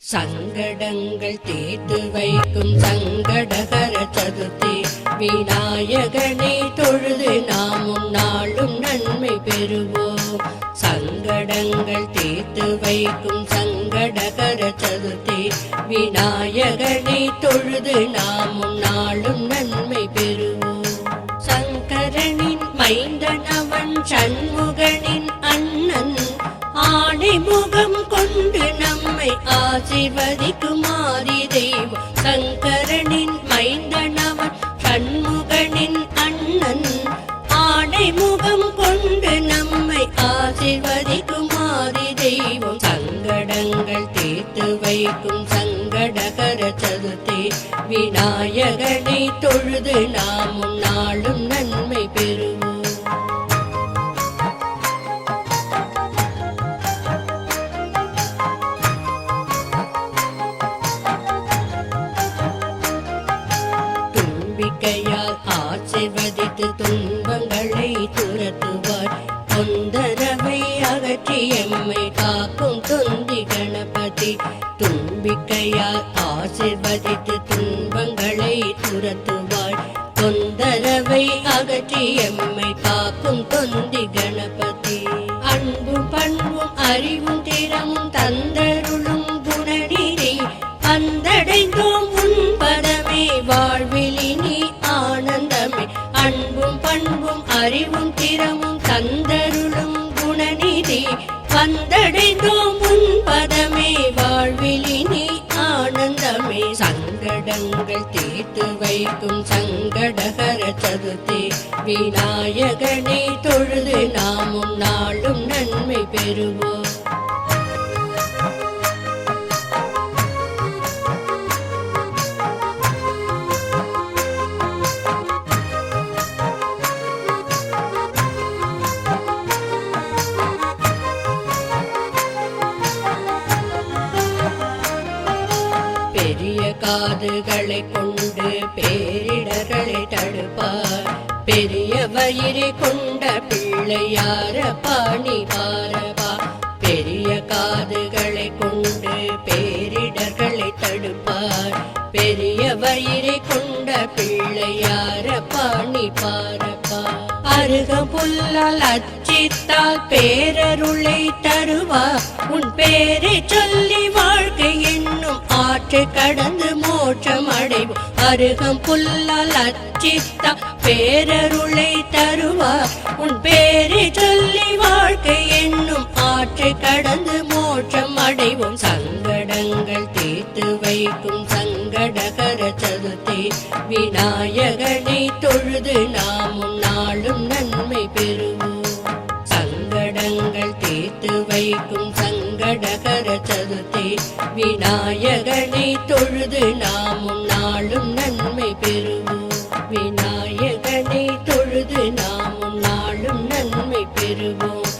சங்கடங்கள் தீர்த்து வைக்கும் சங்கடகர சதுர்த்தி விநாயகனை தொழுது நாமும் நாளும் நன்மை பெறுவோம். சங்கடங்கள் தீர்த்து வைக்கும் சங்கடகர சதுர்த்தி விநாயகனை தொழுது நாமும் நாளும் நன்மை பெறுவோம். சங்கரனின் மைந்தனவன் சண்முகனின் அண்ணன் ஆணை முகம் கொண்டு நம்மை ஆசீர்வதிக்கும் ஆதி தெய்வம். சங்கரனின் மைந்தனவன் சண்முகனின் அண்ணன் ஆணை முகம் கொண்டு நம்மை ஆசீர்வதிக்கும் ஆதி தெய்வம். சங்கடங்கள் தீர்த்து வைக்கும் சங்கடகர சதுர்த்தி விநாயகனை தொழுது நாமும் நாளும் நன்மை பெறுவோம். தும்பிக்கையால் ஆசீர்வதித்து துன்பங்களை துரத்துவார். தொந்தரவை அகற்றி எம்மை காக்கும் தொந்தி கணபதி. தும்பிக்கையால் ஆசீர்வதித்து துன்பங்களை துரத்துவார். தொந்தரவை அகற்றி எம்மை காக்கும் தொந்தி கணபதி. அன்பும் பண்பும் அறிவும் திறமும் தந்தருளும் குணநிதி வந்தடைந்தோம் உன் பதமே வாழ்விலினி ஆனந்தமே. அன்பும் பண்பும் அறிவும் திறமும் தந்தருளும் குணநிதி வந்தடைந்தோம் உன் பதமே வாழ்விலினி ஆனந்தமே. சங்கடங்கள் தீர்த்து வைக்கும் சங்கடகர சதுர்த்தி விநாயகனை தொழுது நாமும் நாளும் நன்மை பெறுவோம். பெரிய காதுகளை கொண்டு பேரிடர்களை தடுப்பார். பெரிய வயிறை கொண்ட பிள்ளையார பாணி பாரபா. பெரிய காதுகளை கொண்டு பேரிடர்களை தடுப்பார். பெரிய வயிறை கொண்ட பிள்ளையார பாணி பாரபா. அருகம்புல்லால் அச்சித்தால் பேரருளை தருவார். உன் பேரை சொல்லி வாழ்க்கை என்னும் ஆற்றை கடந்து மோட்சம் அடைவோம். அருகம்புல்லால் அச்சித்தால் பேரருளை தருவார். உன் பேரை சொல்லி வாழ்க்கை என்னும் ஆற்றை கடந்து மோட்சம் அடைவோம். சங்கடங்கள் தீர்த்து வைக்கும் சங்கடகர சதுர்த்தி விநாயகனை தொழுது நாமும் நாளும் நன்மை பெறுவோம். சங்கடங்கள் தீர்த்து வைக்கும் சங்கடகர சதுர்த்தி விநாயகனை தொழுது நாமும் நாளும் நன்மை பெறுவோம். விநாயகனை தொழுது நாமும் நாளும் நன்மை பெறுவோம்.